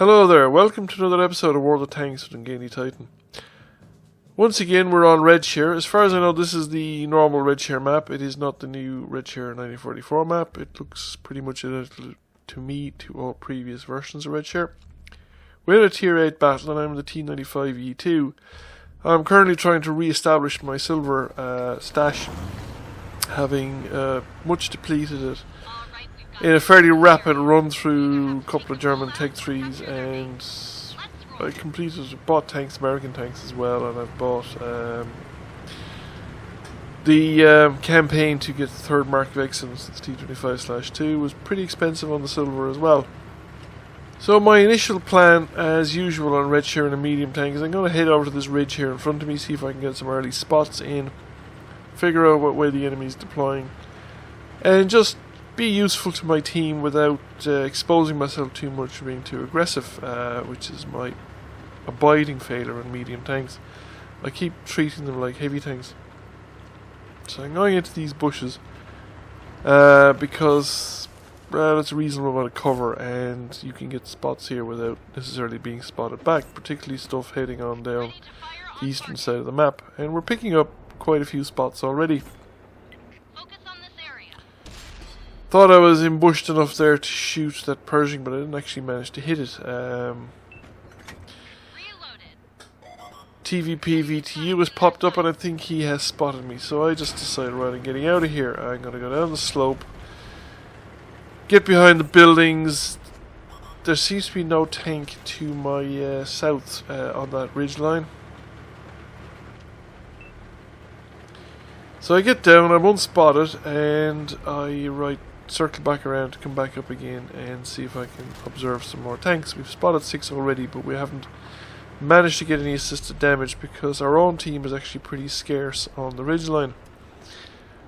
Hello there, welcome to another episode of World of Tanks with T95E2 US. Once again we're on Redshire. As far as I know, this is the normal Redshire map. It is not the new Redshire 1944 map. It looks pretty much identical to me to all previous versions of Redshire. We're in a Tier 8 battle and I'm in the T95E2. I'm currently trying to re-establish my silver stash, having much depleted it in a fairly rapid run through a couple of German Tech 3s, and I bought tanks, American tanks as well, and I've bought the campaign to get the third Mark of Excellence, it's T25/2, was pretty expensive on the silver as well. So my initial plan, as usual on Redshire and a medium tank, is I'm going to head over to this ridge here in front of me, see if I can get some early spots in, figure out what way the enemy's deploying, and just be useful to my team without exposing myself too much or being too aggressive, which is my abiding failure on medium tanks. I keep treating them like heavy tanks. So I'm going into these bushes because it's a reasonable amount of cover and you can get spots here without necessarily being spotted back, particularly stuff heading on down the eastern side of the map. And we're picking up quite a few spots already. Thought I was ambushed enough there to shoot that Pershing, but I didn't actually manage to hit it. TVP-V2 US popped up and I think he has spotted me, so I just decided rather than getting out of here, I'm going to go down the slope, get behind the buildings. There seems to be no tank to my south on that ridge line. So I get down, I'm unspotted, and I circle back around to come back up again and see if I can observe some more tanks. We've spotted 6 already, but we haven't managed to get any assisted damage because our own team is actually pretty scarce on the ridgeline.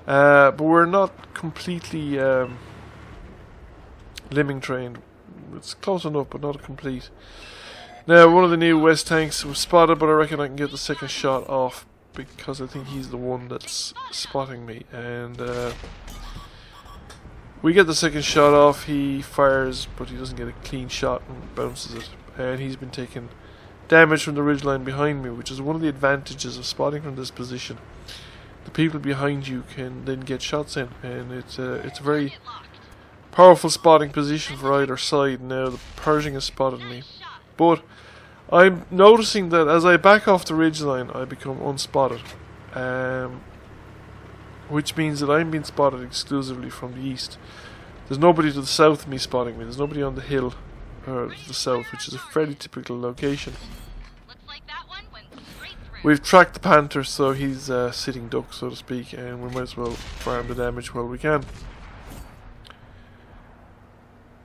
But we're not completely Lemming trained. It's close enough, but not complete. Now, one of the new West tanks was spotted, but I reckon I can get the second shot off because I think he's the one that's spotting me. And we get the second shot off, he fires, but he doesn't get a clean shot and bounces it. And he's been taking damage from the ridgeline behind me, which is one of the advantages of spotting from this position. The people behind you can then get shots in, and it's a very powerful spotting position for either side. Now the Pershing has spotted me, but I'm noticing that as I back off the ridgeline, I become unspotted. Which means that I'm being spotted exclusively from the east. There's nobody to the south of me spotting me. There's nobody on the hill to the south, which is a fairly typical location. We've tracked the Panther, so he's sitting duck, so to speak, and we might as well farm the damage while we can.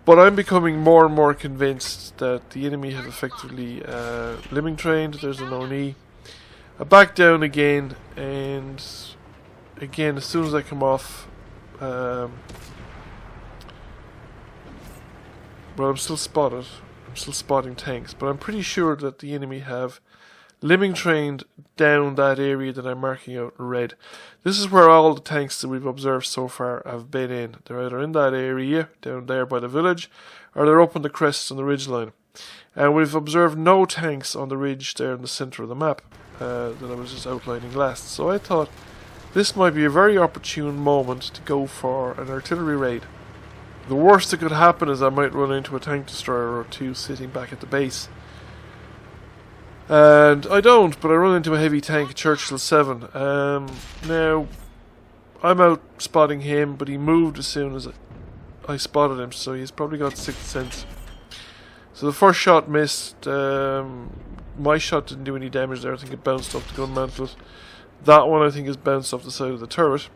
But I'm becoming more and more convinced that the enemy have effectively Lemming trained. There's an ONE. I back down again, and again, as soon as I come off, well, I'm still spotted. I'm still spotting tanks, but I'm pretty sure that the enemy have Lemming trained down that area that I'm marking out in red. This is where all the tanks that we've observed so far have been in. They're either in that area down there by the village, or they're up on the crests on the ridgeline. And we've observed no tanks on the ridge there in the centre of the map that I was just outlining last. So I thought this might be a very opportune moment to go for an artillery raid. The worst that could happen is I might run into a tank destroyer or two sitting back at the base. And I don't, but I run into a heavy tank, Churchill 7. Now, I'm out spotting him, but he moved as soon as I spotted him, so he's probably got 6th sense. So the first shot missed. My shot didn't do any damage there. I think it bounced off the gun mantle. That one I think is bounced off the side of the turret.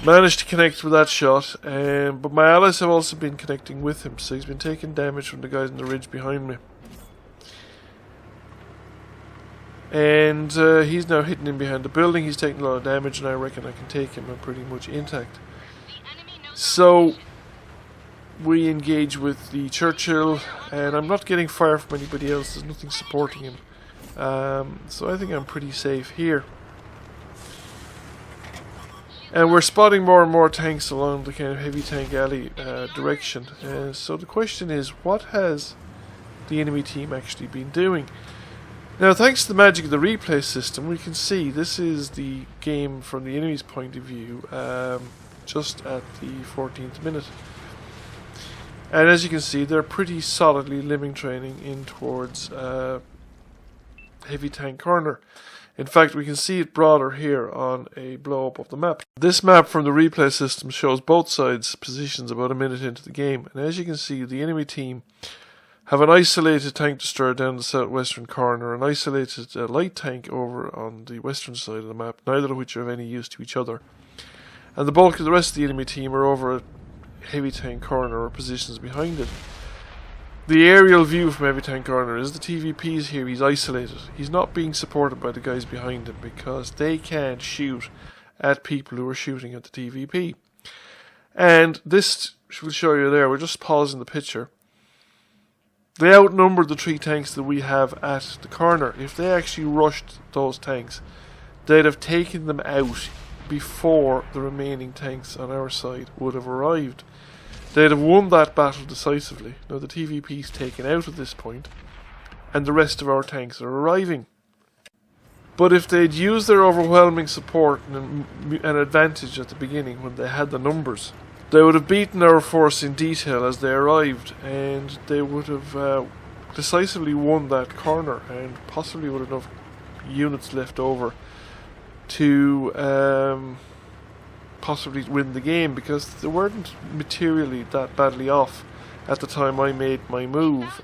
Managed to connect with that shot, but my allies have also been connecting with him, so he's been taking damage from the guys on the ridge behind me. And he's now hitting him behind the building. He's taking a lot of damage, and I reckon I can take him. I'm pretty much intact. So we engage with the Churchill, and I'm not getting fire from anybody else. There's nothing supporting him. So I think I'm pretty safe here. And we're spotting more and more tanks along the kind of heavy tank alley direction. So the question is, what has the enemy team actually been doing? Now, thanks to the magic of the replay system, we can see this is the game from the enemy's point of view, just at the 14th minute. And as you can see, they're pretty solidly lemming training in towards heavy tank corner. In fact, we can see it broader here on a blow up of the map. This map from the replay system shows both sides' positions about a minute into the game. And as you can see, the enemy team have an isolated tank destroyer down the southwestern corner, an isolated light tank over on the western side of the map, neither of which are of any use to each other. And the bulk of the rest of the enemy team are over a heavy tank corner or positions behind it. The aerial view from heavy tank corner is the TVP is here, he's isolated. He's not being supported by the guys behind him because they can't shoot at people who are shooting at the TVP. And this will show you there, we're just pausing the picture. They outnumbered the 3 tanks that we have at the corner. If they actually rushed those tanks, they'd have taken them out before the remaining tanks on our side would have arrived. They'd have won that battle decisively. Now the TVP's taken out at this point, and the rest of our tanks are arriving. But if they'd used their overwhelming support and an advantage at the beginning when they had the numbers, they would have beaten our force in detail as they arrived, and they would have decisively won that corner, and possibly would have enough units left over to possibly win the game, because they weren't materially that badly off at the time I made my move.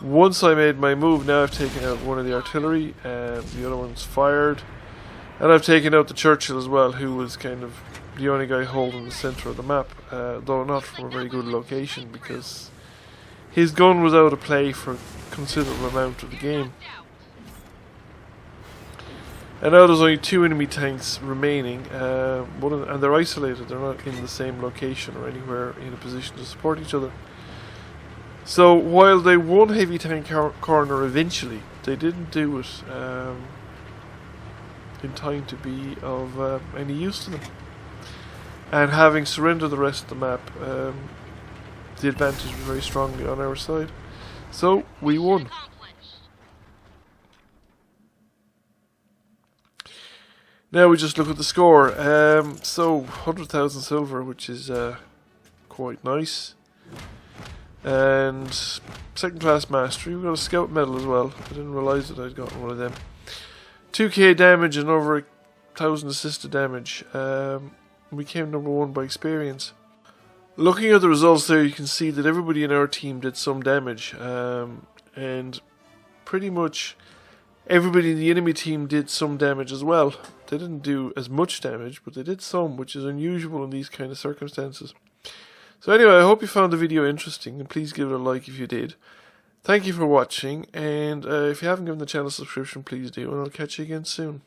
Once I made my move, now I've taken out one of the artillery, and the other one's fired, and I've taken out the Churchill as well, who was kind of the only guy holding the centre of the map, though not from a very good location, because his gun was out of play for a considerable amount of the game. And now there's only 2 enemy tanks remaining, and they're isolated, they're not in the same location or anywhere in a position to support each other. So while they won heavy tank corner eventually, they didn't do it in time to be of any use to them. And having surrendered the rest of the map, the advantage was very strongly on our side. So we won. Now we just look at the score. So 100,000 silver, which is quite nice. And second class mastery. We got a scout medal as well. I didn't realise that I'd gotten one of them. 2k damage and over 1,000 assisted damage. We came number 1 by experience. Looking at the results there, you can see that everybody in our team did some damage. And pretty much everybody in the enemy team did some damage as well. They didn't do as much damage, but they did some, which is unusual in these kind of circumstances. So anyway, I hope you found the video interesting, and please give it a like if you did. Thank you for watching, and if you haven't given the channel a subscription, please do, and I'll catch you again soon.